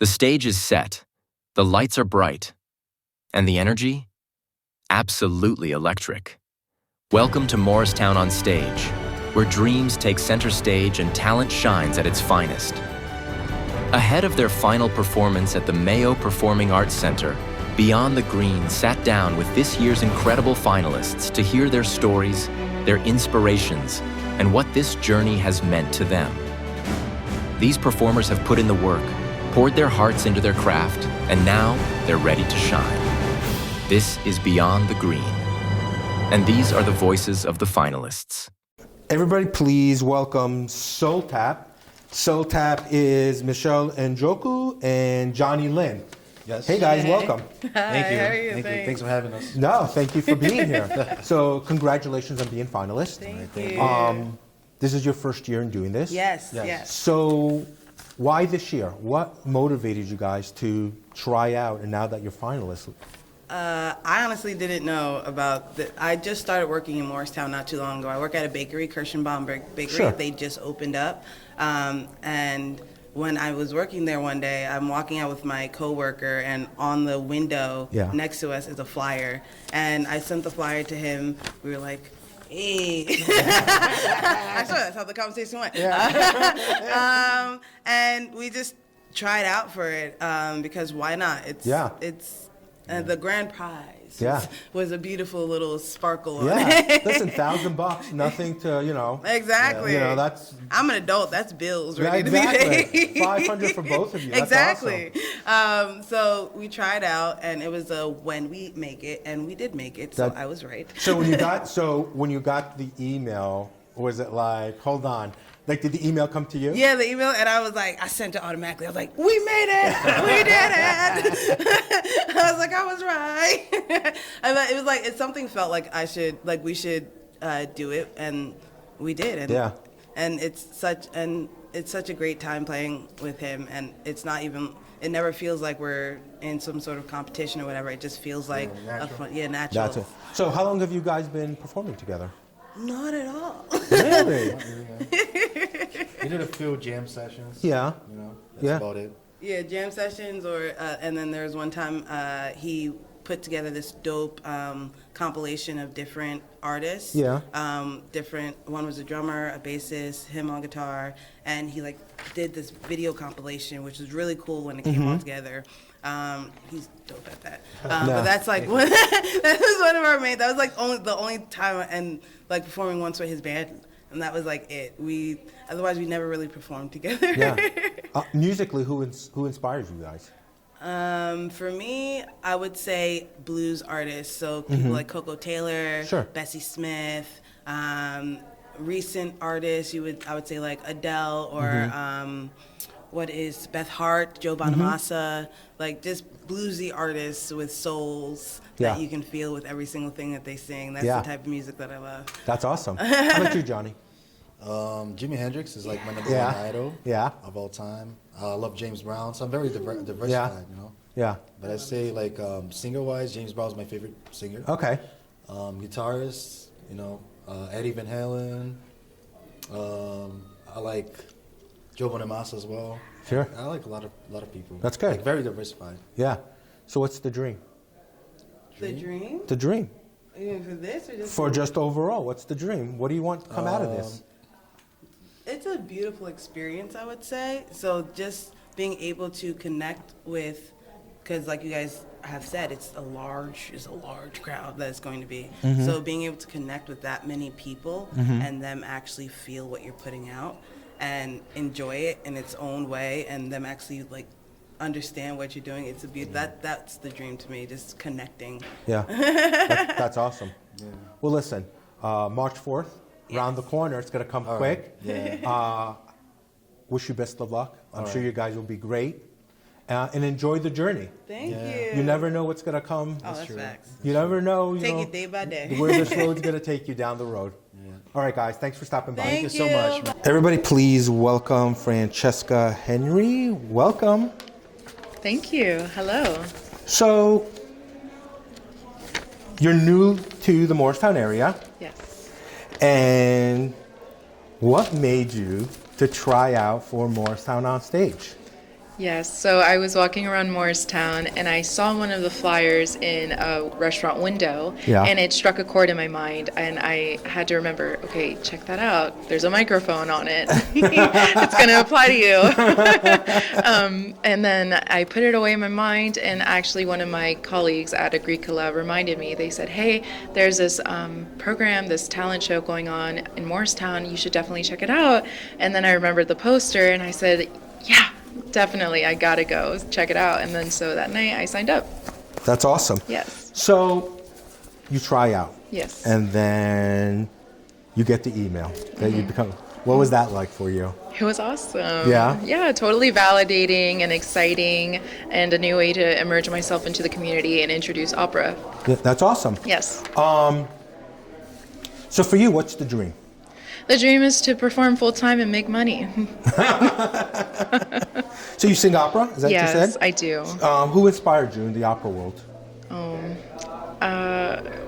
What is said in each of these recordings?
The stage is set, the lights are bright, and the energy? Absolutely electric. Welcome to Morristown OnStage, where dreams take center stage and talent shines at its finest. Ahead of their final performance at the Mayo Performing Arts Center, Beyond the Green sat down with this year's incredible finalists to hear their stories, their inspirations, and what this journey has meant to them. These performers have put in the work, poured their hearts into their craft, and now they're ready to shine. This is Beyond the Green, and these are the voices of the finalists. Everybody please welcome Soul Tap. Soul Tap is Michelle Njoku and Johnny Lynn. Yes. Hey guys, welcome. Thank you. How are you? Thank you. Thanks for having us. No, thank you for being here. So congratulations on being finalist. Thank you. This is your first year in doing this? Yes. So why this year? What motivated you guys to try out, and now that you're finalists? I honestly didn't know about I just started working in Morristown not too long ago. I work at a bakery, Kirschenbaum Bakery. Sure. They just opened up. And when I was working there one day, I'm walking out with my coworker, and on the window next to us is a flyer. And I sent the flyer to him. We were like, hey. Actually, that's how the conversation went. Yeah. And we just tried out for it because why not? It's the grand prize was a beautiful little sparkle on it. Listen, $1,000, nothing to, Exactly. That's. I'm an adult. That's bills ready to be exactly. paid. $500 for both of you. That's exactly. Awesome. So we tried out, and it was a when we make it, and we did make it. So I was right. So when you got the email, was it like, hold on? Like, did the email come to you? Yeah, the email, and I was like, I sent it automatically. I was like, we made it! We did it! I was like, I was right. It was like, something felt like we should do it, and we did. And it's such a great time playing with him, and it never feels like we're in some sort of competition or whatever. It just feels like natural. Natural. That's it. So how long have you guys been performing together? Not at all. Really? We did a few jam sessions. Yeah. That's about it. Yeah, jam sessions, and then there was one time he put together this dope compilation of different artists. Yeah. One was a drummer, a bassist, him on guitar, and he did this video compilation, which was really cool when it came all together. He's dope at that. But that's that was one of our main. That was the only time and performing once with his band, and that was it. Otherwise we never really performed together. Yeah. Musically, who inspires you guys? For me, I would say blues artists. So people like Coco Taylor, Bessie Smith. Recent artists, I would say Adele or. What is Beth Hart, Joe Bonamassa, just bluesy artists with souls that you can feel with every single thing that they sing. That's the type of music that I love. That's awesome. How about you, Johnny? Jimi Hendrix is my number one idol of all time. I love James Brown, so I'm very diversified, Yeah. But I say singer-wise, James Brown's my favorite singer. Okay. Guitarist, Eddie Van Halen. I like Joe Bonamassa as well. Sure. I like a lot of people. That's good. Very diversified. Yeah. So what's the dream? The dream? The dream. Even for this or just for just overall? What's the dream? What do you want to come out of this? It's a beautiful experience, I would say. So just being able to connect with, because like you guys have said, it's a large crowd that it's going to be. So being able to connect with that many people and them actually feel what you're putting out and enjoy it in its own way, and them actually understand what you're doing. It's that's the dream to me, just connecting. Yeah, that's awesome. Yeah. Well, listen, March 4th, around the corner. It's gonna come quick. Right. Yeah. Wish you best of luck. I'm sure you guys will be great. And enjoy the journey. Thank you. You never know what's gonna come. That's true. Facts. You never know. Take it day by day. Where this road's gonna take you down the road. All right, guys. Thanks for stopping by. Thank you so much. Everybody, please welcome Franchesca Henry. Welcome. Thank you. Hello. So, you're new to the Morristown area. Yes. And what made you to try out for Morristown OnStage? Yes, so I was walking around Morristown and I saw one of the flyers in a restaurant window, and it struck a chord in my mind, and I had to remember, okay, check that out. There's a microphone on it. It's going to apply to you. And then I put it away in my mind, and actually one of my colleagues at Agricola reminded me. They said, hey, there's this program, this talent show going on in Morristown. You should definitely check it out. And then I remembered the poster, and I said, yeah. Definitely, I gotta go check it out. And then so that night I signed up. That's awesome. Yes. So you try out. Yes. And then you get the email that you become. What was that like for you? It was awesome. Yeah? Yeah, totally validating and exciting, and a new way to immerse myself into the community and introduce opera. Yeah, that's awesome. Yes. So for you, what's the dream? The dream is to perform full time and make money. So you sing opera? Is that what you said? Yes, I do. Who inspired you in the opera world?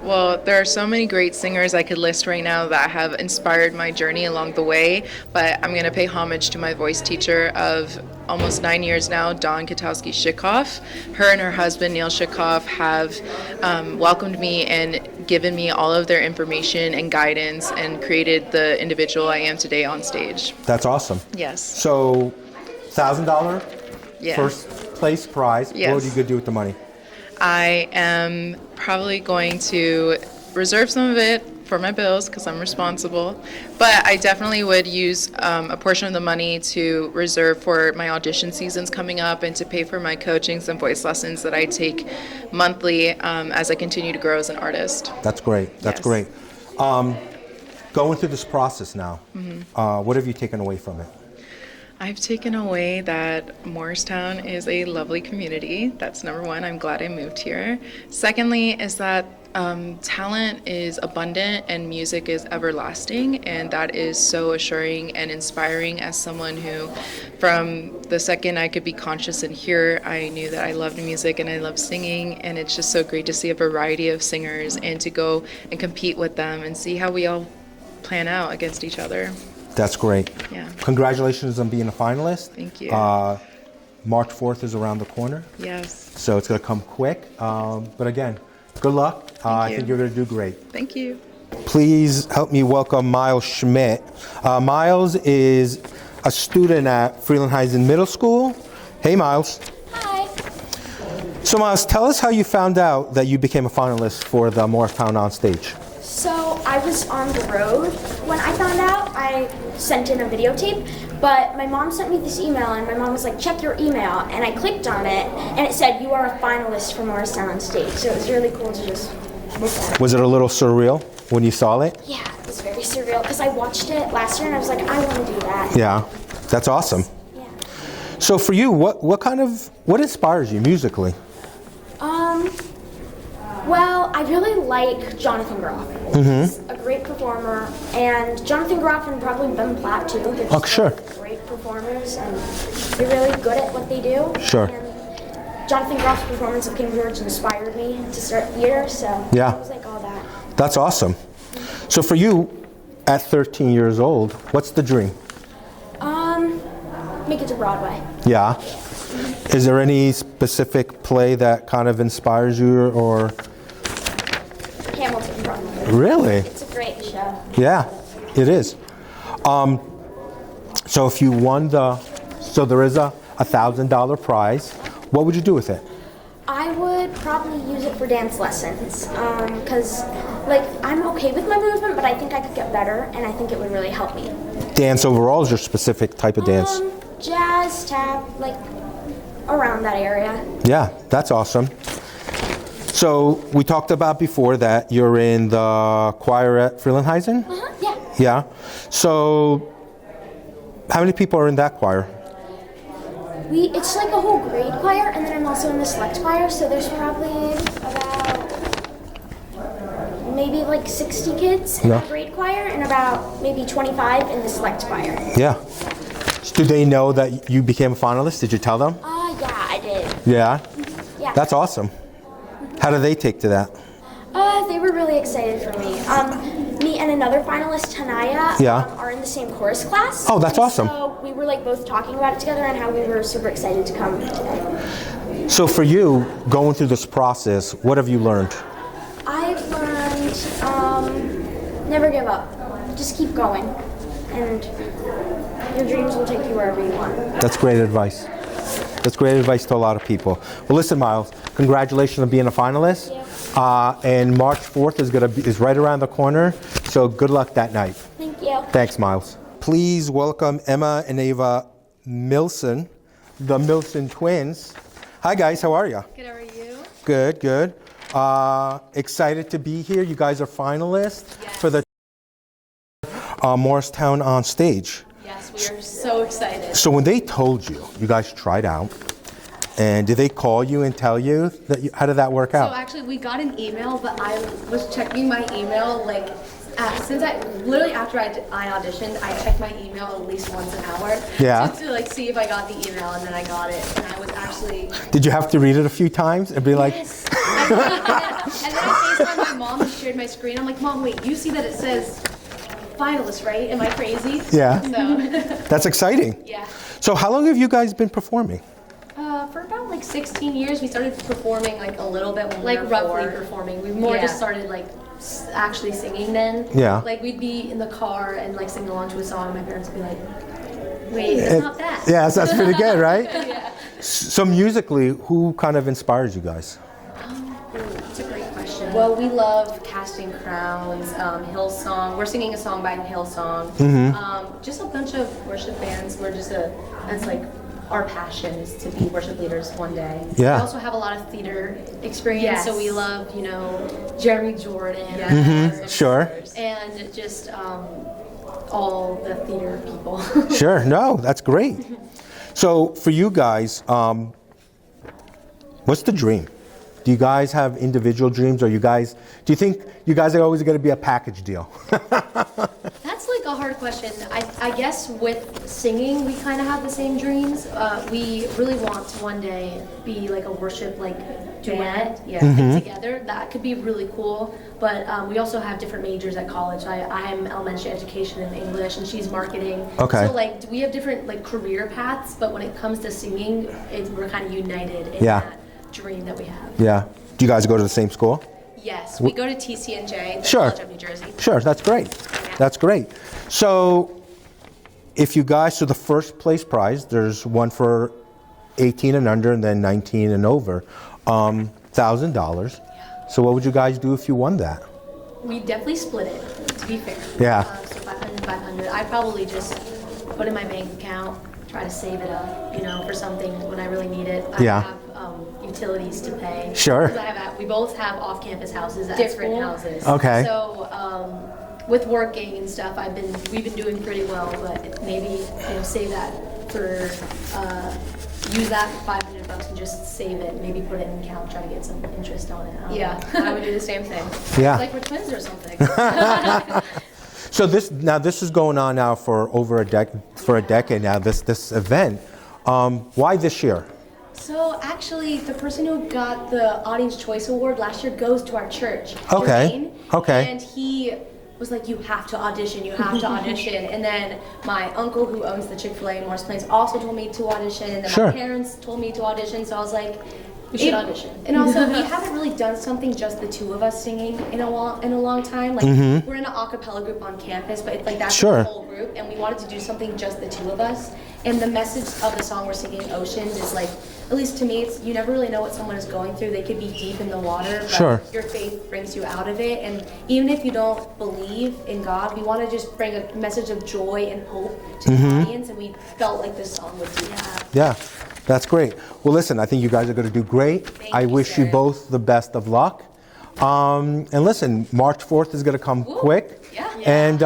Well, there are so many great singers I could list right now that have inspired my journey along the way, but I'm going to pay homage to my voice teacher of almost 9 years now, Dawn Katowski-Shikoff. Her and her husband, Neil Shikoff, have welcomed me and given me all of their information and guidance and created the individual I am today on stage. That's awesome. Yes. So, $1,000 Yeah. first place prize. Yes. What are you going to do with the money? I am probably going to reserve some of it for my bills because I'm responsible, but I definitely would use a portion of the money to reserve for my audition seasons coming up and to pay for my coachings and voice lessons that I take monthly as I continue to grow as an artist. That's great. That's Yes. great. Going through this process now, what have you taken away from it? I've taken away that Morristown is a lovely community. That's number one. I'm glad I moved here. Secondly is that talent is abundant and music is everlasting, and that is so assuring and inspiring as someone who, from the second I could be conscious and hear, I knew that I loved music and I loved singing, and it's just so great to see a variety of singers and to go and compete with them and see how we all plan out against each other. That's great. Yeah. Congratulations on being a finalist. Thank you. March 4th is around the corner, Yes. so it's going to come quick. But again, good luck. I you. think you're going to do great. Thank you. Please help me welcome Miles Schmidt. Miles is a student at Frelinghuysen Middle School. Hey, Miles. Hi. So, Miles, tell us how you found out that you became a finalist for the Morristown OnStage. So I was on the road when I found out. I sent in a videotape, but my mom sent me this email, and my mom was like, check your email, and I clicked on it, and it said, you are a finalist for Morristown OnStage. So it was really cool to just look at it. Was it a little surreal when you saw it? Yeah, it was very surreal, because I watched it last year, and I was like, I want to do that. Yeah, that's awesome. Yeah. So for you, what inspires you musically? Well, I really like Jonathan Groff. He's a great performer, and Jonathan Groff and probably Ben Platt too. They're just sure. great performers, and they're really good at what they do. Sure. And Jonathan Groff's performance of King George inspired me to start theater, so Yeah. it was like all that. That's awesome. So for you, at 13 years old, what's the dream? Make it to Broadway. Yeah. Is there any specific play that kind of inspires you or? Hamilton, Broadway. Really? It's a great show. Yeah, it is. So if you won so there is a $1,000 prize, what would you do with it? I would probably use it for dance lessons, because like I'm okay with my movement, but I think I could get better, and I think it would really help me. Dance overall is your specific type of dance? Jazz, tap, like around that area. Yeah, that's awesome. So we talked about before that you're in the choir at Frelinghuysen? Yeah. Yeah. So how many people are in that choir? It's like a whole grade choir, and then I'm also in the select choir, so there's probably about maybe like 60 kids in the grade choir and about maybe 25 in the select choir. Yeah. Do they know that you became a finalist? Did you tell them? Yeah, I did. Yeah? Yeah. That's awesome. How do they take to that? They were really excited for me. me and another finalist, Haniyah, are in the same chorus class. Oh, that's awesome. So we were like both talking about it together and how we were super excited to come today. So for you, going through this process, what have you learned? I've learned never give up. Just keep going. And your dreams will take you wherever you want. That's great advice. That's great advice to a lot of people. Well, listen, Miles, congratulations on being a finalist. And March 4th is right around the corner, so good luck that night. Thank you. Thanks, Miles. Please welcome Emma and Ava Milsom, the Milsom Twins. Hi, guys. How are you? Good. How are you? Good, good. Excited to be here. You guys are finalists for the Morristown ONSTAGE. Yes, we are so excited. So when they told you, you guys tried out, and did they call you and tell you that? How did that work out? So actually, we got an email, but I was checking my email like since literally after I auditioned, I checked my email at least once an hour. Yeah. Just to like see if I got the email, and then I got it, and I was actually. Did you have to read it a few times and be like? Yes. and then I FaceTimed my mom and shared my screen. I'm like, Mom, wait, you see that it says finalist, right? Am I crazy? Yeah. So. That's exciting. Yeah. So how long have you guys been performing? For about like 16 years, we started performing like a little bit when we were roughly performing. We more just started like actually singing then. Yeah. Like we'd be in the car and like sing along to a song, and my parents would be like, "Wait, that's not bad." Yeah, that's pretty good, right? Yeah. So musically, who kind of inspires you guys? That's a great question. Well, we love Casting Crowns, Hillsong. We're singing a song by Hillsong. Just a bunch of worship bands. That's like our passion is to be worship leaders one day. Yeah. We also have a lot of theater experience, so we love, Jeremy Jordan. Sure. And just all the theater people. Sure. No, that's great. So for you guys, what's the dream? Do you guys have individual dreams, or do you think you guys are always going to be a package deal? That's like a hard question. I guess with singing, we kind of have the same dreams. We really want to one day be like a worship duet, thing together. That could be really cool. But we also have different majors at college. I am elementary education and English, and she's marketing. Okay. So we have different career paths. But when it comes to singing, we're kind of united in that dream that we have. Yeah. Do you guys go to the same school? Yes, we go to TCNJ, the Sure. College of New Jersey. Sure, that's great. That's great. So the first place prize, there's one for 18 and under and then 19 and over, $1,000. Yeah. So what would you guys do if you won that? We definitely split it, to be fair. Yeah. So 500. I'd probably just put it in my bank account, try to save it up, for something when I really need it. I have utilities to pay. Sure. We both have off-campus houses at Different school. houses. Okay. So with working and stuff, we've been doing pretty well, but maybe save that for use that for $500 and just save it. Maybe put it in an account, try to get some interest on it. I would do the same thing. Yeah. Like we're twins or something. So this is going on now for over a decade now. This event. Why this year? So actually, the person who got the Audience Choice Award last year goes to our church. Okay. Jermaine, Okay. And he was like, "You have to audition. You have to audition." And then my uncle, who owns the Chick-fil-A in Morristown Plains, also told me to audition. And then Sure. my parents told me to audition. So I was like, We should audition. And also, we haven't really done something just the two of us singing in a long time. We're in an a cappella group on campus, but that's Sure. the whole group, and we wanted to do something just the two of us. And the message of the song we're singing, Oceans, is at least to me, it's you never really know what someone is going through. They could be deep in the water, but Sure. your faith brings you out of it. And even if you don't believe in God, we want to just bring a message of joy and hope to the audience, and we felt like this song would do that. Yeah, that's great. Well, listen, I think you guys are going to do great. I wish you both the best of luck. And listen, March 4th is going to come quick, and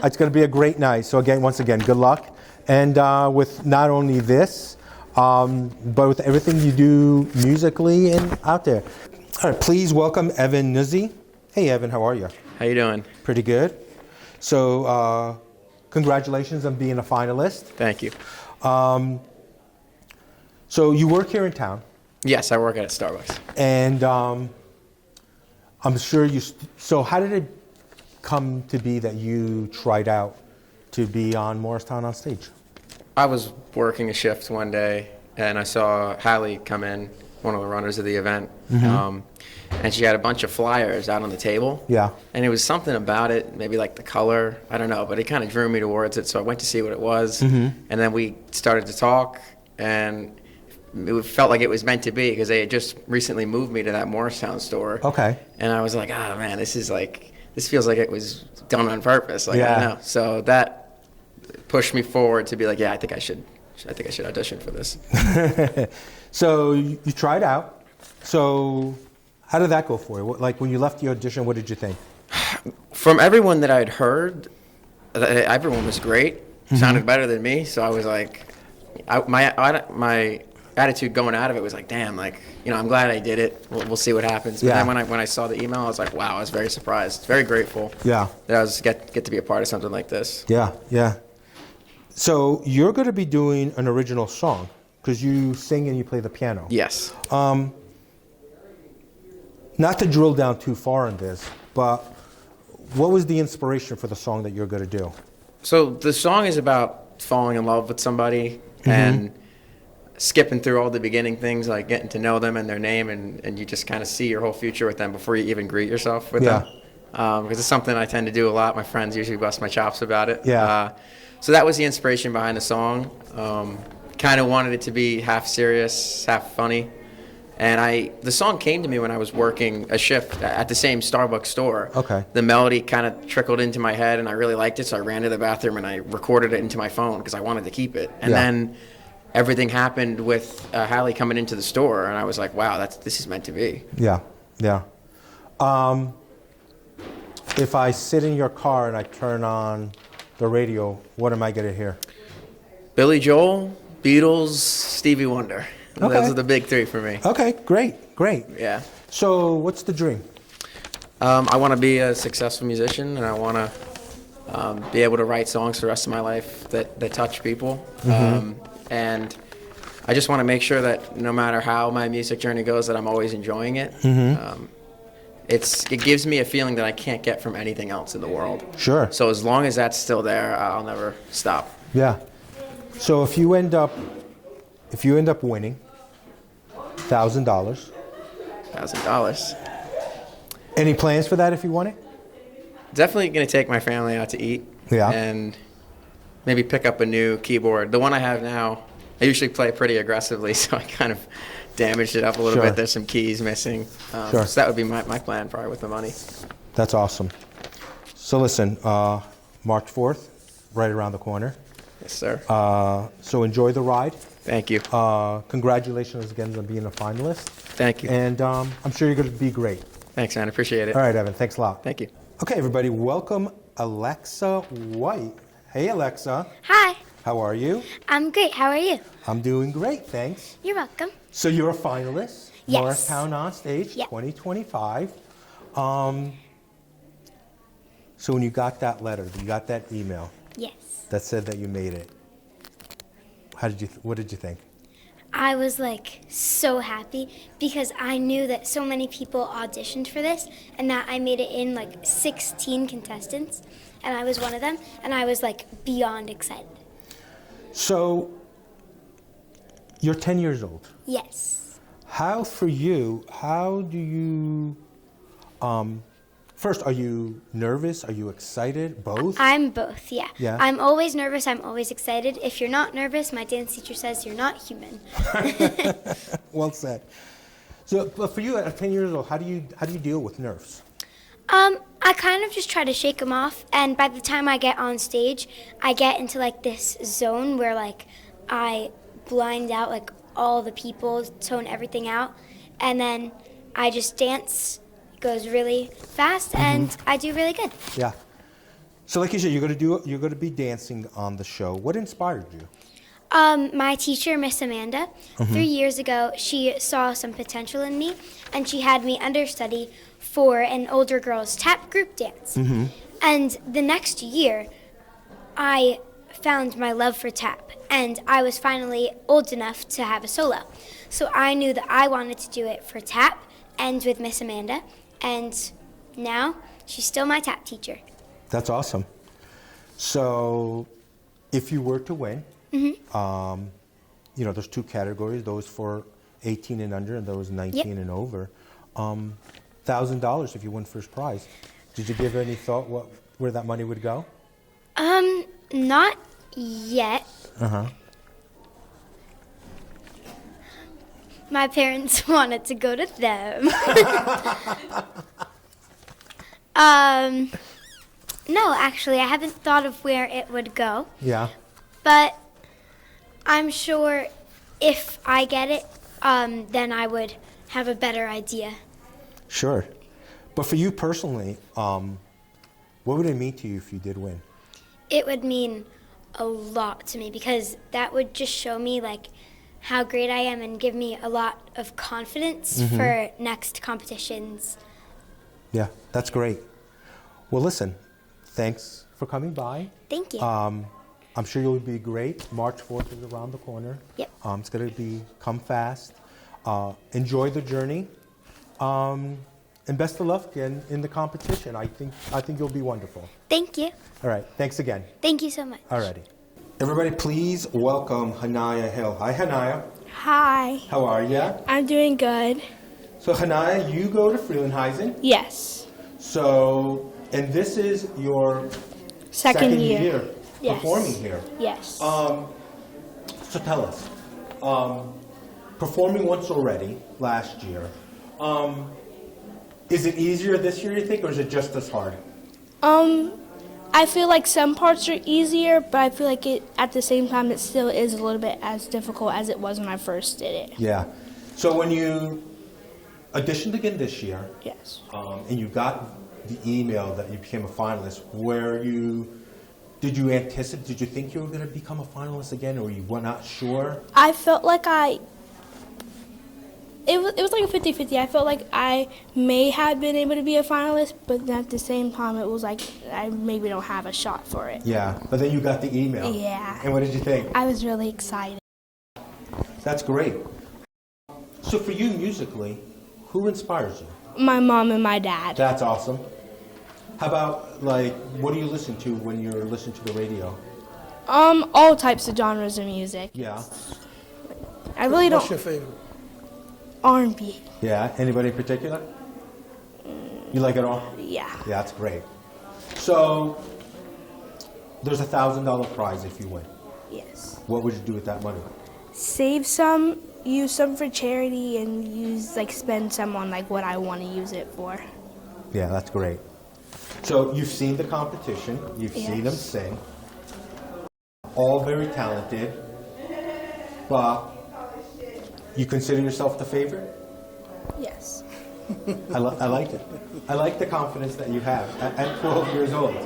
it's going to be a great night. So once again, good luck. And with not only this, but with everything you do musically and out there. All right, please welcome Evan Nuzzi. Hey, Evan, how are you? How you doing? Pretty good. So congratulations on being a finalist. Thank you. So you work here in town. Yes, I work at a Starbucks. And I'm sure so how did come to be that you tried out to be on Morristown on Stage? I was working a shift one day, and I saw Hallie come in, one of the runners of the event, and she had a bunch of flyers out on the table. Yeah. And it was something about it, maybe like the color, I don't know, but it kind of drew me towards it, so I went to see what it was, and then we started to talk, and it felt like it was meant to be because they had just recently moved me to that Morristown store. Okay. And I was like, oh man, this feels like it was done on purpose. Like, Yeah. I don't know. So that pushed me forward to be like, yeah, I think I should audition for this. So you tried out. So how did that go for you? Like when you left the audition, what did you think? From everyone that I'd heard, everyone was great. Sounded better than me. So I was like, my attitude going out of it was like, damn, like, you know, I'm glad I did it. We'll see what happens. But Yeah. then when I saw the email, I was like, wow, I was very surprised, very grateful. Yeah. That I was get to be a part of something like this. Yeah, yeah. So you're going to be doing an original song because you sing and you play the piano. Yes. Not to drill down too far in this, but what was the inspiration for the song that you're going to do? So the song is about falling in love with somebody and skipping through all the beginning things, like getting to know them and their name, and you just kind of see your whole future with them before you even greet yourself with them. Because it's something I tend to do a lot. My friends usually bust my chops about it. Yeah. So that was the inspiration behind the song. Kind of wanted it to be half serious, half funny. And the song came to me when I was working a shift at the same Starbucks store. Okay. The melody kind of trickled into my head, and I really liked it, so I ran to the bathroom and I recorded it into my phone because I wanted to keep it. And then everything happened with Hallie coming into the store, and I was like, wow, this is meant to be. Yeah, yeah. If I sit in your car and I turn on the radio, what am I going to hear? Billy Joel, Beatles, Stevie Wonder. Okay. Those are the big three for me. Okay, great. Yeah. So what's the dream? I want to be a successful musician, and I want to be able to write songs for the rest of my life that touch people. And I just want to make sure that no matter how my music journey goes, that I'm always enjoying it. It gives me a feeling that I can't get from anything else in the world. Sure. So as long as that's still there, I'll never stop. Yeah. So if you end up winning $1,000. $1,000. Any plans for that if you won it? Definitely going to take my family out to eat. Yeah. And maybe pick up a new keyboard. The one I have now, I usually play pretty aggressively, so I kind of damaged it up a little bit. There's some keys missing. So that would be my plan probably with the money. That's awesome. So listen, March 4th, right around the corner. Yes, sir. So enjoy the ride. Thank you. Congratulations again on being a finalist. Thank you. And I'm sure you're going to be great. Thanks, man. Appreciate it. All right, Evan. Thanks a lot. Thank you. Okay, everybody. Welcome Alexa White. Hey, Alexa. Hi. How are you? I'm great. How are you? I'm doing great, thanks. You're welcome. So you're a finalist. Yes. Morristown On Stage 2025. So when you got that letter, you got that email Yes. that said that you made it, what did you think? I was like so happy because I knew that so many people auditioned for this and that I made it in like 16 contestants and I was one of them and I was like beyond excited. So you're 10 years old. Yes. How do you, first, are you nervous? Are you excited? Both? I'm both, yeah. Yeah. I'm always nervous. I'm always excited. If you're not nervous, my dance teacher says you're not human. Well said. So, but for you at 10 years old, how do you deal with nerves? I kind of just try to shake them off, and by the time I get on stage, I get into like this zone where like I blind out like all the people, tone everything out, and then I just dance. It goes really fast, and I do really good. Yeah. So, like you said, you're going to be dancing on the show. What inspired you? My teacher, Miss Amanda, 3 years ago, she saw some potential in me, and she had me understudy for an older girls' tap group dance. And the next year, I found my love for tap, and I was finally old enough to have a solo. So I knew that I wanted to do it for tap and with Miss Amanda, and now she's still my tap teacher. That's awesome. So if you were to win, there's 2 categories, those for 18 and under and those 19 and over. $1,000 if you win first prize. Did you give any thought where that money would go? Not yet. My parents wanted to go to them. No, actually, I haven't thought of where it would go. Yeah. But I'm sure if I get it, then I would have a better idea. Sure. But for you personally, what would it mean to you if you did win? It would mean a lot to me because that would just show me how great I am and give me a lot of confidence for next competitions. Yeah, that's great. Well, listen, thanks for coming by. Thank you. I'm sure you'll be great. March 4th is around the corner. Yep. It's going to come fast. Enjoy the journey. And best of luck in the competition. I think you'll be wonderful. Thank you. All right. Thanks again. Thank you so much. All righty. Everybody, please welcome Haniyah Hill. Hi, Haniyah. Hi. How are you? I'm doing good. So, Haniyah, you go to Freelandheisen. Yes. So, and this is your Second year. Performing here. Yes. So tell us, performing once already last year, is it easier this year, you think, or is it just as hard? I feel like some parts are easier, but I feel like at the same time it still is a little bit as difficult as it was when I first did it. Yeah. So when you auditioned again this year, yes, and you got the email that you became a finalist, did you anticipate, did you think you were going to become a finalist again, or you were not sure? I felt like it was like a 50-50. I felt like I may have been able to be a finalist, but at the same time, it was like I maybe don't have a shot for it. Yeah, but then you got the email. Yeah. And what did you think? I was really excited. That's great. So for you musically, who inspires you? My mom and my dad. That's awesome. How about, what do you listen to when you're listening to the radio? All types of genres of music. Yeah. I really don't. What's your favorite? R&B. Yeah. Anybody in particular? You like it all? Yeah. Yeah, that's great. So, there's a $1,000 prize if you win. Yes. What would you do with that money? Save some, use some for charity, and spend some on what I want to use it for. Yeah, that's great. So you've seen the competition, you've seen them sing, all very talented, but you consider yourself the favorite? Yes. I like it. I like the confidence that you have at 12 years old.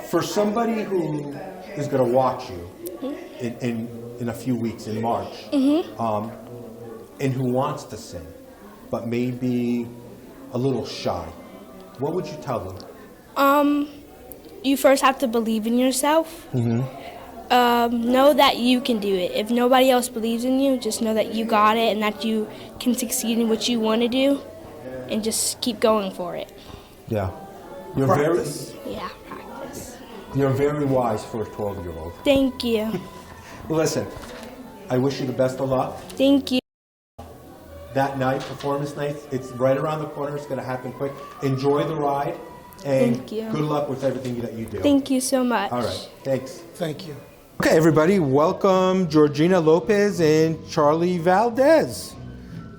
For somebody who is going to watch you in a few weeks in March, and who wants to sing, but maybe a little shy, what would you tell them? You first have to believe in yourself. Know that you can do it. If nobody else believes in you, just know that you got it and that you can succeed in what you want to do, and just keep going for it. Yeah. Practice. Practice. You're very wise for a 12-year-old. Thank you. Listen, I wish you the best of luck. Thank you. That night, performance night, it's right around the corner. It's going to happen quick. Enjoy the ride, and Thank you. Good luck with everything that you do. Thank you so much. All right, thanks. Thank you. Okay, everybody, welcome Georgina Lopez and Charlie Valdez.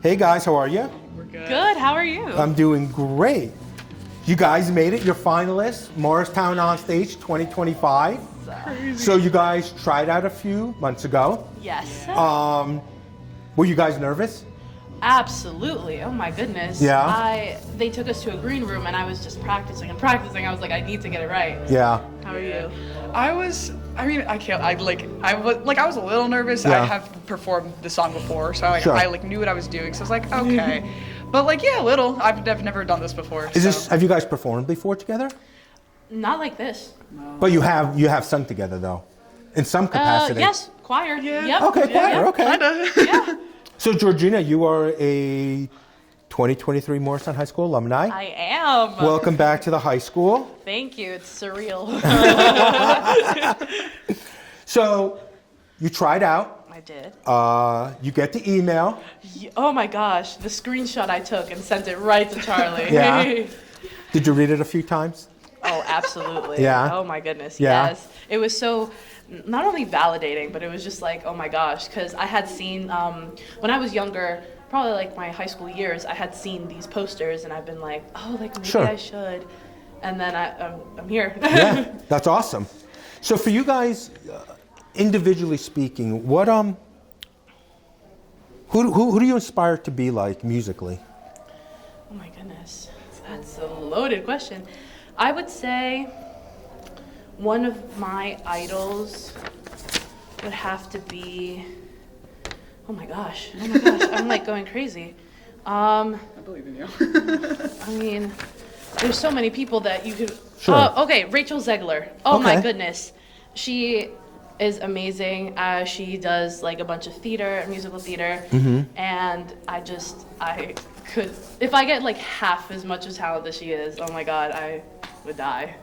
Hey, guys, how are you? We're good. Good, how are you? I'm doing great. You guys made it. You're finalists, Morristown OnStage 2025. Crazy. So you guys tried out a few months ago. Yes. Were you guys nervous? Absolutely. Oh my goodness. Yeah. They took us to a green room and I was just practicing and practicing. I was like, I need to get it right. Yeah. How are you? I was a little nervous. Yeah. I have performed the song before, so Sure. I knew what I was doing. So I was like, okay. But a little. I've never done this before. Have you guys performed before together? Not like this. But you have sung together though, in some capacity. Yes, choir. Yeah. Yep. Okay, choir. Yeah. Okay. Kinda. Yeah. So Georgina, you are a 2023 Morristown High School alumni. I am. Welcome back to the high school. Thank you. It's surreal. So, you tried out. I did. You get the email. Oh my gosh, the screenshot I took and sent it right to Charlie. Yeah. Did you read it a few times? Oh, absolutely. Yeah. Oh my goodness. Yeah. Yes. It was so not only validating, but it was just like, oh my gosh, because I had seen when I was younger, probably like my high school years, I had seen these posters and I've been like, oh, like maybe I should. And then I'm here. Yeah, that's awesome. So for you guys, individually speaking, what who do you aspire to be like musically? Oh my goodness, that's a loaded question. I would say one of my idols would have to be, oh my gosh, I'm like going crazy. I believe in you. I mean, there's so many people that you could, Sure. Okay, Rachel Zegler. Oh my Okay. goodness. She is amazing. She does like a bunch of theater, musical theater, and I could, if I get like half as much as talent as she is, oh my God, I would die.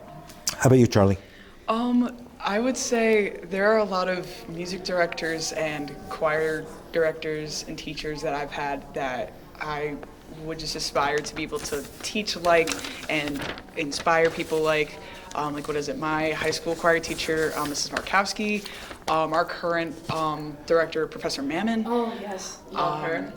How about you, Charlie? I would say there are a lot of music directors and choir directors and teachers that I've had that I would just aspire to be able to teach like and inspire people like what is it, my high school choir teacher, Mrs. Markowski, our current director, Professor Mammon. Oh yes, love her.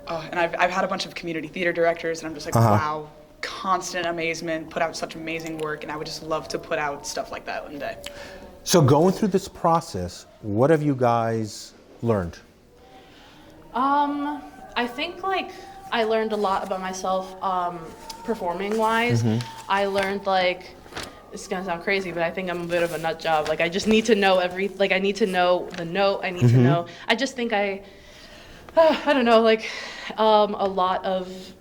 And I've had a bunch of community theater directors and I'm just like, wow, constant amazement, put out such amazing work, and I would just love to put out stuff like that one day. So going through this process, what have you guys learned? I think like I learned a lot about myself performing wise. I learned like, it's gonna sound crazy, but I think I'm a bit of a nut job. Like I just need to know I need to know the note, I need to know. I just think I don't know, like a lot of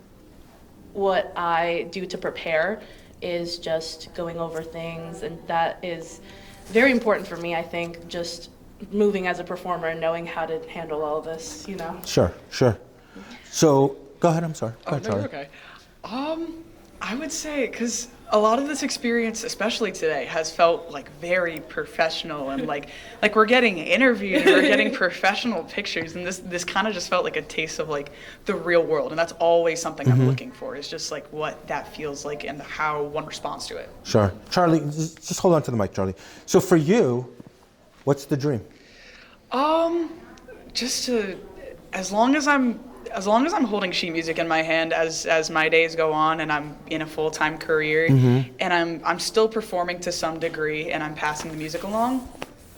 what I do to prepare is just going over things, and that is very important for me, I think, just moving as a performer and knowing how to handle all of this, you know? Sure. So, go ahead, I'm sorry. Go ahead, No, Charlie. you're okay. I would say, because a lot of this experience, especially today, has felt like very professional and like we're getting interviewed and we're getting professional pictures, and this kind of just felt like a taste of like the real world, and that's always something I'm looking for, is just like what that feels like and how one responds to it. Sure. Charlie, just hold on to the mic, Charlie. So for you, what's the dream? Just to, as long as I'm holding sheet music in my hand as my days go on and I'm in a full-time career and I'm still performing to some degree and I'm passing the music along,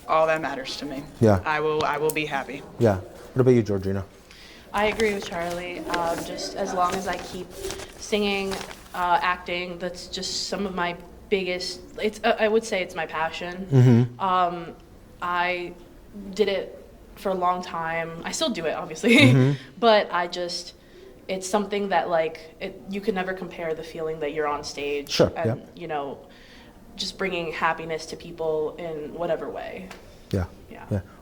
all that matters to me. Yeah. I will be happy. Yeah. What about you, Georgina? I agree with Charlie. Just as long as I keep singing, acting, that's just some of my biggest, I would say it's my passion. I did it for a long time. I still do it, obviously, but it's something that you can never compare the feeling that you're on stage. Sure, and, you know, just bringing happiness to people in whatever way. Yeah.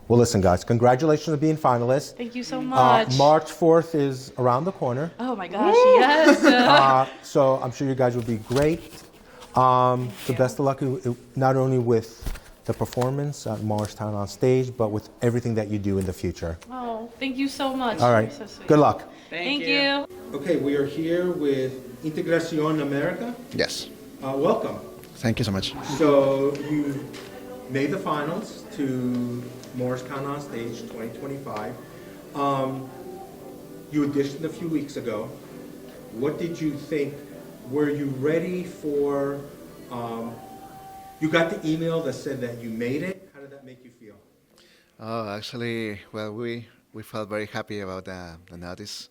Well, listen, guys, congratulations on being finalists. Thank you so much. March 4th is around the corner. Oh my gosh, yes. So I'm sure you guys will be great. The best of luck, not only with the performance at Morristown on Stage, but with everything that you do in the future. Oh, thank you so much. All right. You're so sweet. Good luck. Thank you. Okay, we are here with Integracion America. Yes. Welcome. Thank you so much. So you made the finals to Morristown on Stage 2025. You auditioned a few weeks ago. What did you think? Were you ready for? You got the email that said that you made it. How did that make you feel? Actually, well, we felt very happy about the notice.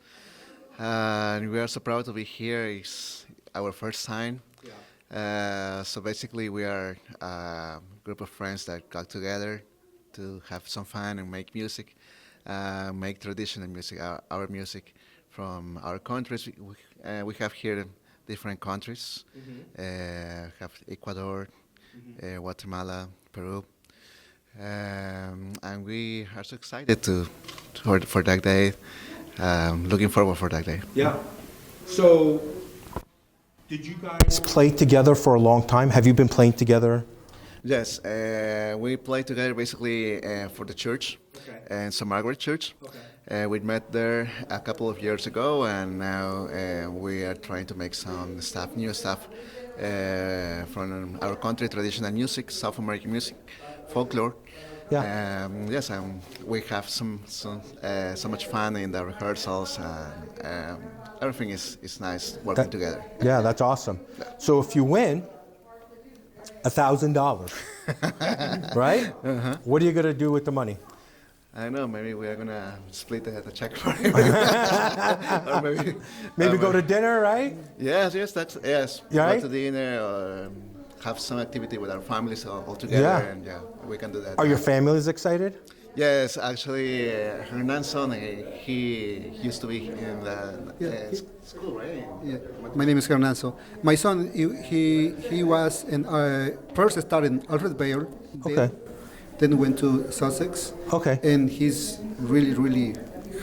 And we are so proud to be here. It's our first time. Yeah. So basically, we are a group of friends that got together to have some fun and make music, make traditional music, our music from our countries. We have here different countries. Have Ecuador, Guatemala, Peru, and we are so excited for that day. Looking forward for that day. Yeah. So, did you guys play together for a long time? Have you been playing together? Yes, we played together basically for the church, and St. Margaret Church. We met there a couple of years ago, and now we are trying to make some new stuff from our country, traditional music, South American music, folklore. Yeah. Yes, we have so much fun in the rehearsals, and everything is nice working together. Yeah, that's awesome. So if you win $1,000, right? What are you gonna do with the money? I don't know. Maybe we are gonna split the check for him. Or maybe go to dinner, right? Yes. That's yes. Right? Go to dinner or have some activity with our families all together, and we can do that. Are your families excited? Yes, actually, Hernan's son, he used to be in the school, right? Yeah. My name is Hernanzo. My son, he was in first started in Alfred Bayer. Okay. Then went to Sussex. Okay. And he's really, really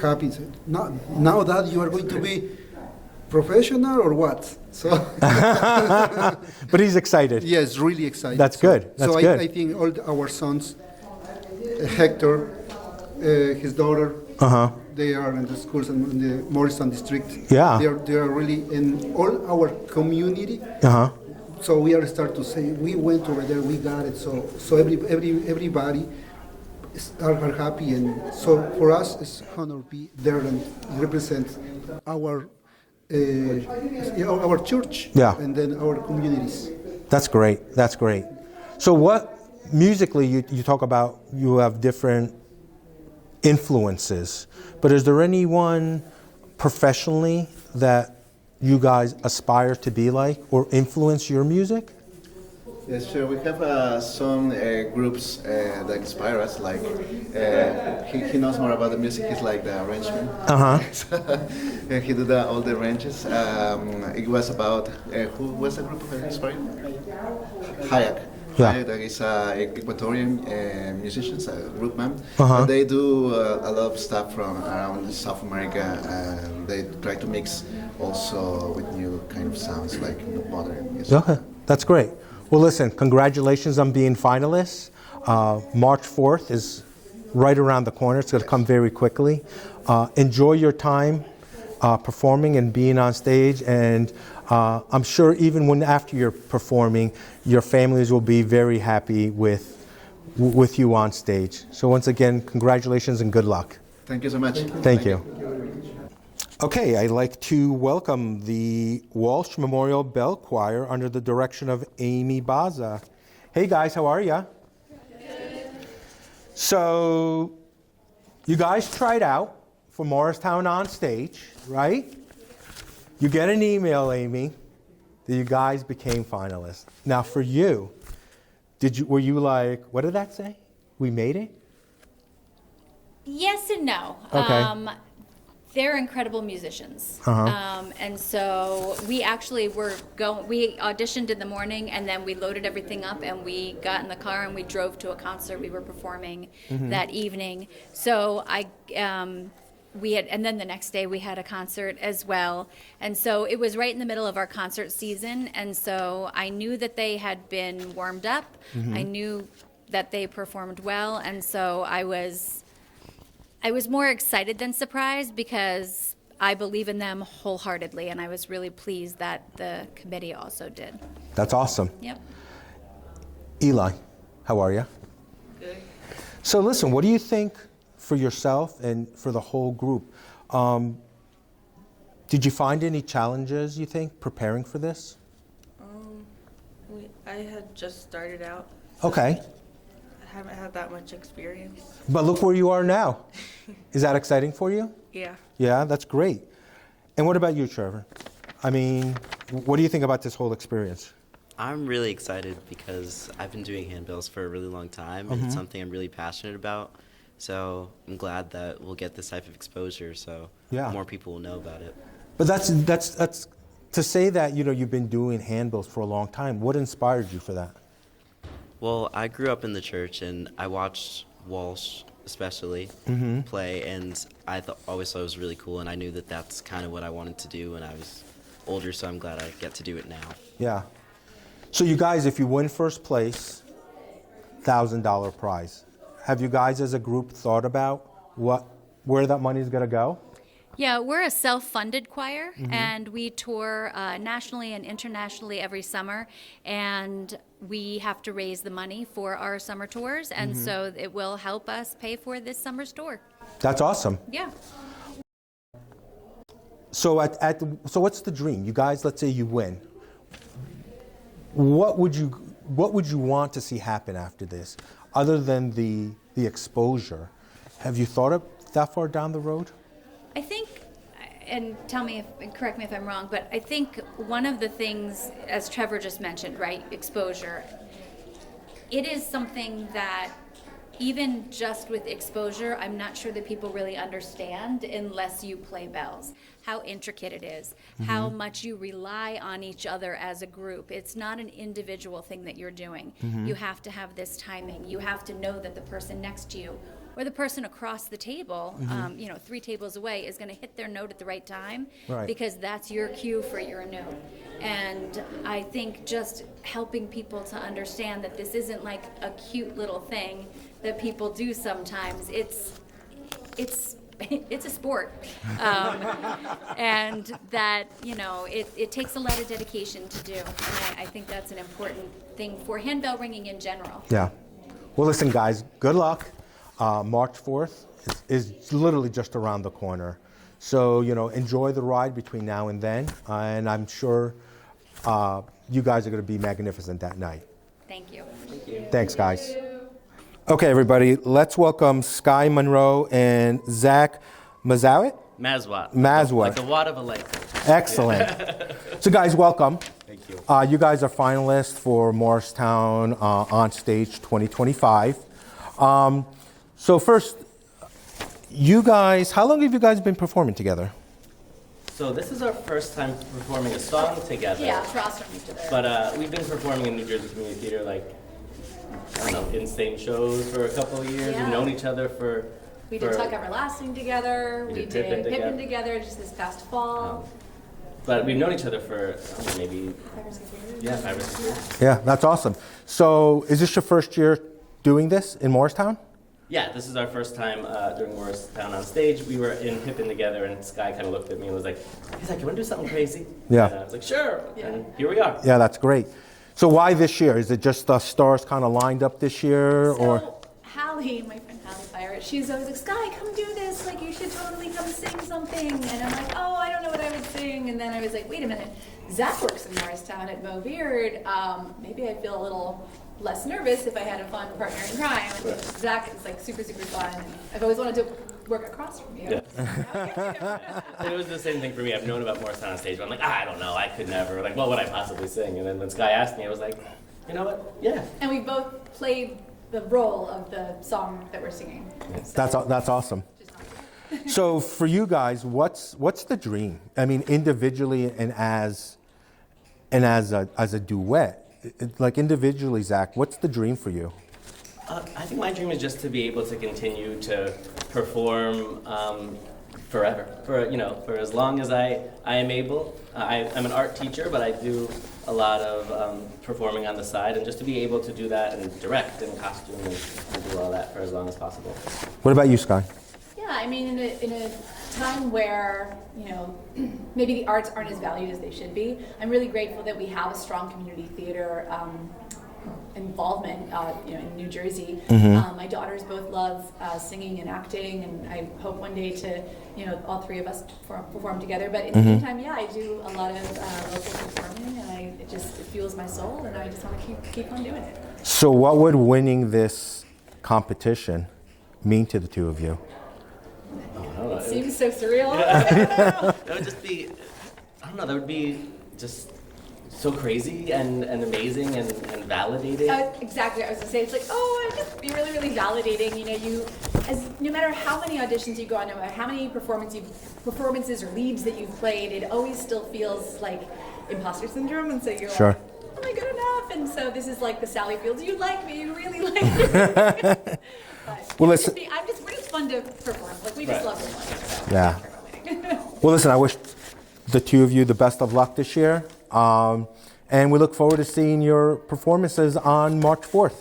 happy. Now that you are going to be professional or what? So. But he's excited. Yes, really excited. That's good. That's good. I think all our sons, Hector, his daughter, they are in the schools in the Morristown district. Yeah. They are really in all our community. So we are start to say we went over there, we got it. So everybody are happy, and so for us it's honor to be there and represent our church, and then our communities. That's great. That's great. So what musically you talk about? You have different influences, but is there anyone professionally that you guys aspire to be like or influence your music? Yes, sure. We have some groups that inspire us. Like he knows more about the music. He's like the arrangement. He did all the arranges. It was about who was the group that inspired? Haniyah. Yeah. That is Ecuadorian musicians, a group band. And they do a lot of stuff from around South America, and they try to mix also with new kind of sounds like modern music. Okay, that's great. Well, listen, congratulations on being finalists. March 4th is right around the corner. It's going to come very quickly. Enjoy your time performing and being on stage, and I'm sure even when after you're performing, your families will be very happy with you on stage. So once again, congratulations and good luck. Thank you so much. Thank you. Okay, I'd like to welcome the Walsh Memorial Bell Choir under the direction of Amy Baza. Hey guys, how are ya? So, you guys tried out for Morristown OnStage, right? You get an email, Amy, that you guys became finalists. Now for you, were you like, what did that say? We made it? Yes and no. Okay. They're incredible musicians. And so we actually we auditioned in the morning, and then we loaded everything up and we got in the car and we drove to a concert we were performing that evening. So and then the next day we had a concert as well. And so it was right in the middle of our concert season. And so I knew that they had been warmed up. I knew that they performed well. And so I was more excited than surprised because I believe in them wholeheartedly, and I was really pleased that the committee also did. That's awesome. Yep. Eli, how are you? Good. So listen, what do you think for yourself and for the whole group? Did you find any challenges, you think, preparing for this? I had just started out. Okay. I haven't had that much experience. But look where you are now. Is that exciting for you? Yeah. Yeah, that's great. And what about you, Trevor? I mean, what do you think about this whole experience? I'm really excited because I've been doing handbells for a really long time, and it's something I'm really passionate about. So I'm glad that we'll get this type of exposure, so more people will know about it. But that's to say that you've been doing handbells for a long time. What inspired you for that? Well, I grew up in the church, and I watched Walsh especially play, and I always thought it was really cool, and I knew that that's kind of what I wanted to do when I was older, so I'm glad I get to do it now. Yeah. So you guys, if you win first place, $1,000 prize. Have you guys as a group thought about where that money is going to go? Yeah, we're a self-funded choir, and we tour nationally and internationally every summer, and we have to raise the money for our summer tours, and so it will help us pay for this summer's tour. That's awesome. Yeah. So so what's the dream? You guys, let's say you win. What would you want to see happen after this, other than the exposure? Have you thought of that far down the road? I think, and correct me if I'm wrong, but I think one of the things, as Trevor just mentioned, right, exposure, it is something that even just with exposure, I'm not sure that people really understand unless you play bells, how intricate it is, how much you rely on each other as a group. It's not an individual thing that you're doing. You have to have this timing. You have to know that the person next to you or the person across the table, 3 tables away, is going to hit their note at the right time, because that's your cue for your note. And I think just helping people to understand that this isn't like a cute little thing that people do sometimes. It's a sport, and that it takes a lot of dedication to do. And I think that's an important thing for handbell ringing in general. Yeah. Well, listen, guys. Good luck. March 4th is literally just around the corner. So, enjoy the ride between now and then. And I'm sure you guys are going to be magnificent that night. Thank you. Thank you. Thanks, guys. Okay, everybody, let's welcome Sky Monroe and Zach Mazouat. Mazouat. Like a wad of a lake. Excellent. So, guys, welcome. Thank you. You guys are finalists for Morristown ONSTAGE 2025. So first, you guys, how long have you guys been performing together? So this is our first time performing a song together. Yeah, across from each other. But we've been performing in New Jersey Community Theater, in-stage shows for a couple of years. Yeah. We've known each other for... We did Tuck Everlasting together. We did Pippin together just this past fall. But we've known each other for maybe 5 or 6 years. Yeah, 5 or 6 years. Yeah, that's awesome. So is this your first year doing this in Morristown? Yeah, this is our first time doing Morristown ONSTAGE. We were in Pippin together, and Sky kind of looked at me and was like, he's like, you want to do something crazy? Yeah. And I was like, sure. Yeah. And here we are. Yeah, that's great. So why this year? Is it just the stars kind of lined up this year? So Hallie, my friend Hallie Fire, she's always like, Sky, come do this. Like, you should totally come sing something. And I'm like, oh, I don't know what I would sing. And then I was like, wait a minute. Zach works in Morristown at Mo Beard. Maybe I'd feel a little less nervous if I had a fun partner in crime. And Zach is like super, super fun. And I've always wanted to work across from you. Yeah. It was the same thing for me. I've known about Morristown ONSTAGE, but I'm like, I don't know, I could never. Like, what would I possibly sing? And then when Sky asked me, I was like, you know what? Yeah. And we both played the role of the song that we're singing. So. That's awesome. So for you guys, what's the dream? I mean, individually and as a duet. Like individually, Zach, what's the dream for you? I think my dream is just to be able to continue to perform forever, for as long as I am able. I'm an art teacher, but I do a lot of performing on the side, and just to be able to do that and direct and costume and do all that for as long as possible. What about you, Sky? Yeah, I mean, in a time where, maybe the arts aren't as valued as they should be, I'm really grateful that we have a strong community theater involvement, in New Jersey. My daughters both love singing and acting, and I hope one day to, all 3 of us perform together. But in the meantime, yeah, I do a lot of local performing, and it fuels my soul, and I just want to keep on doing it. So what would winning this competition mean to the two of you? It seems so surreal. That would just be, that would be just so crazy and amazing and validating. Exactly, I was going to say, it's like, it'd just be really, really validating. No matter how many auditions you go on, no matter how many performances or leads that you've played, it always still feels like imposter syndrome, and so you're like, am I good enough? And so this is like the Sally Fields, you like me, you really like me. Well, listen. We're just fun to perform. Like, we just love performing. So. Yeah. Well, listen, I wish the two of you the best of luck this year. And we look forward to seeing your performances on March 4th.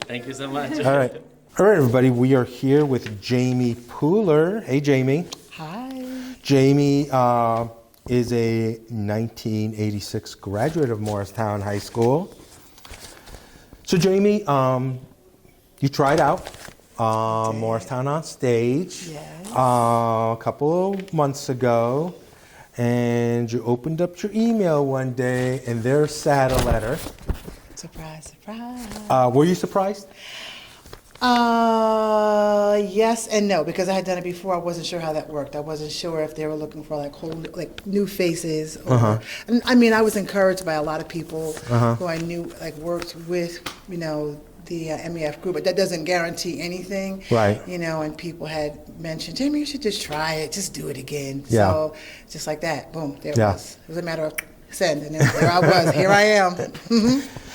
Thank you so much. All right. All right, everybody. We are here with Jamie Pooler. Hey, Jamie. Hi. Jamie is a 1986 graduate of Morristown High School. So, Jamie, you tried out Morristown on Stage a couple of months ago. And you opened up your email one day, and there sat a letter. Surprise, surprise. Were you surprised? Yes and no, because I had done it before. I wasn't sure how that worked. I wasn't sure if they were looking for like new faces. Or, and, I mean, I was encouraged by a lot of people who I knew worked with, the MEF group, but that doesn't guarantee anything. Right. And people had mentioned, Jamie, you should just try it, just do it again. Yeah. So just like that, boom, there it was. It was a matter of send, and there I was. Here I am.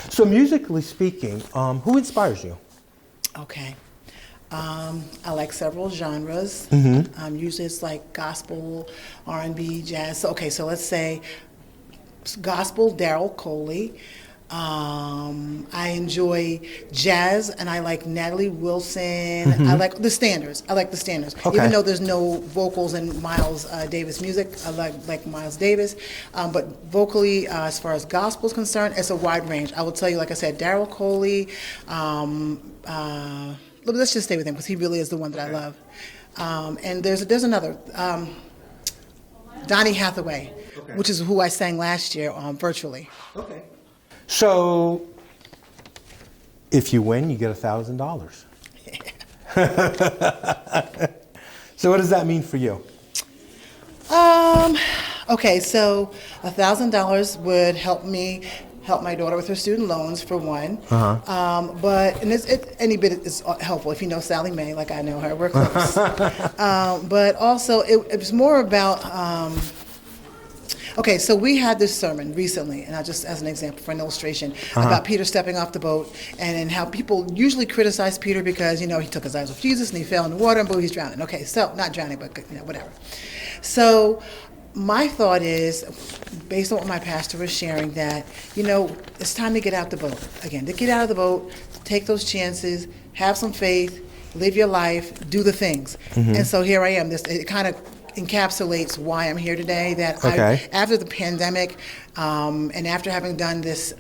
So musically speaking, who inspires you? Okay. I like several genres. Usually it's like gospel, R&B, jazz. So let's say gospel, Daryl Coley. I enjoy jazz, and I like Natalie Wilson. I like the standards. Okay. Even though there's no vocals in Miles Davis music, I like Miles Davis. But vocally, as far as gospel is concerned, it's a wide range. I will tell you, like I said, Daryl Coley. Let's just stay with him because he really is the one that I love. And there's another, Donny Hathaway, which is who I sang last year virtually. Okay. So, if you win, you get $1,000. So what does that mean for you? Okay, so $1,000 would help my daughter with her student loans, for one. But any bit is helpful. If you know Sally Mae, like I know her, we're close. But also, it was more about. Okay, so we had this sermon recently, and I just as an example for an illustration, about Peter stepping off the boat, and how people usually criticize Peter because he took his eyes off Jesus and he fell in the water and boom, he's drowning. Okay, so not drowning, but whatever. So my thought is, based on what my pastor was sharing, that it's time to get out the boat again. To get out of the boat, take those chances, have some faith, live your life, do the things. And so here I am. It kind of encapsulates why I'm here today. That after the pandemic, and after having done this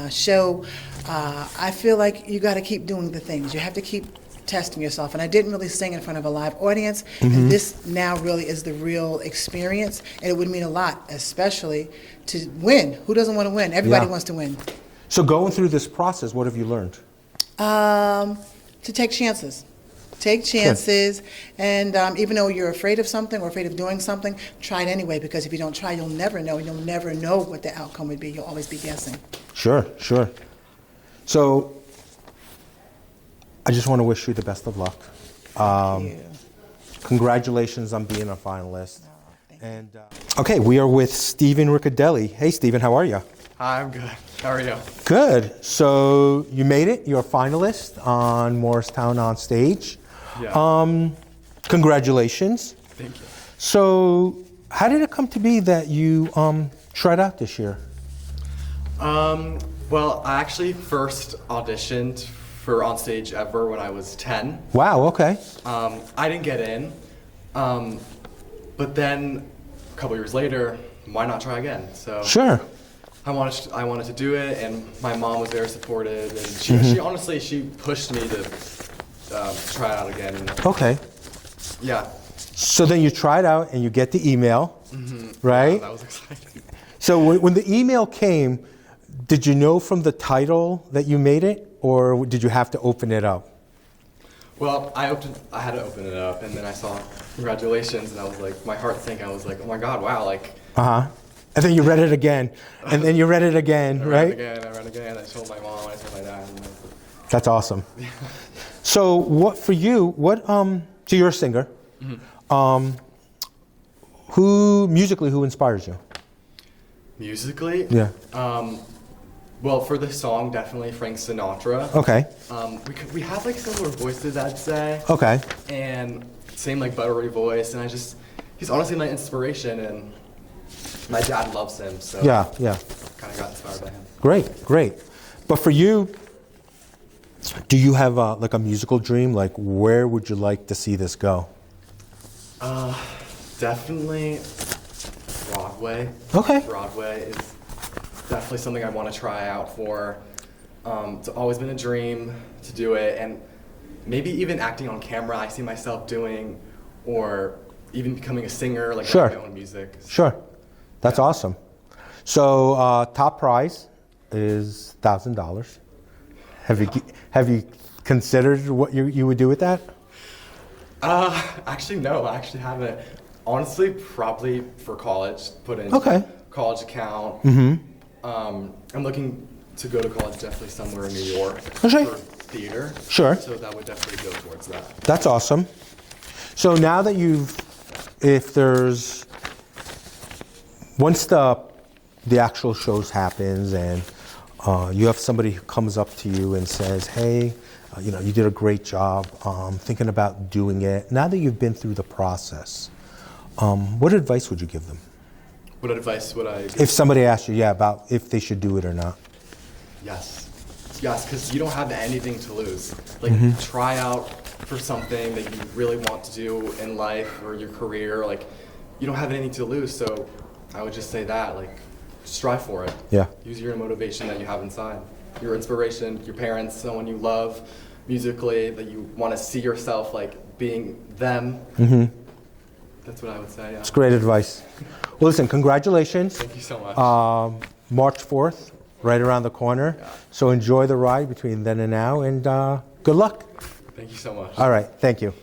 show, I feel like you got to keep doing the things. You have to keep testing yourself. And I didn't really sing in front of a live audience, and this now really is the real experience. And it would mean a lot, especially to win. Who doesn't want to win? Everybody wants to win. So going through this process, what have you learned? To take chances. Take chances, and even though you're afraid of something or afraid of doing something, try it anyway, because if you don't try, you'll never know. You'll never know what the outcome would be. You'll always be guessing. Sure. So I just want to wish you the best of luck. Thank you. Congratulations on being a finalist. And okay, we are with Stephen Ricciardelli. Hey, Stephen, how are you? Hi, I'm good. How are you? Good. So you made it. You're a finalist on Morristown on Stage. Yeah. Congratulations. Thank you. So how did it come to be that you tried out this year? Well, I actually first auditioned for On Stage ever when I was 10. Wow, okay. I didn't get in, but then a couple years later, why not try again? So sure. I wanted to do it, and my mom was very supportive, and she honestly pushed me to try it out again. Okay. Yeah. So then you tried out and you get the email, right? Yeah, that was exciting. So when the email came, did you know from the title that you made it, or did you have to open it up? Well, I had to open it up, and then I saw congratulations, and I was like, my heart sank. I was like, oh my God, wow, like. And then you read it again, and then you read it again, right? I read it again. I told my mom, I told my dad. That's awesome. So so you're a singer. Who inspires you? Musically? Yeah. Well, for this song, definitely Frank Sinatra. Okay. We have like similar voices, I'd say. Okay. And same like buttery voice, and he's honestly my inspiration, and my dad loves him, so yeah. kind of got inspired by him. Great. But for you, do you have like a musical dream? Like, where would you like to see this go? Definitely Broadway. Okay. Broadway is definitely something I want to try out for. It's always been a dream to do it, and maybe even acting on camera I see myself doing, or even becoming a singer, like writing my own music. Sure. That's awesome. So top prize is $1,000. Have you considered what you would do with that? Actually, no. I actually haven't. Honestly, probably for college. Put in college account. I'm looking to go to college definitely somewhere in New York for theater. Sure. So that would definitely go towards that. That's awesome. So now that once the actual shows happens and you have somebody who comes up to you and says, hey, you did a great job, thinking about doing it. Now that you've been through the process, what advice would you give them? What advice would I give? If somebody asked you, about if they should do it or not. Yes, because you don't have anything to lose. Like, try out for something that you really want to do in life or your career. Like, you don't have anything to lose, so I would just say that, like, strive for it. Yeah. Use your motivation that you have inside. Your inspiration, your parents, someone you love musically, that you want to see yourself, like, being them. That's what I would say, yeah. It's great advice. Well, listen, congratulations. Thank you so much. March 4th, right around the corner. Yeah. So enjoy the ride between then and now, and good luck. Thank you so much. All right, thank you.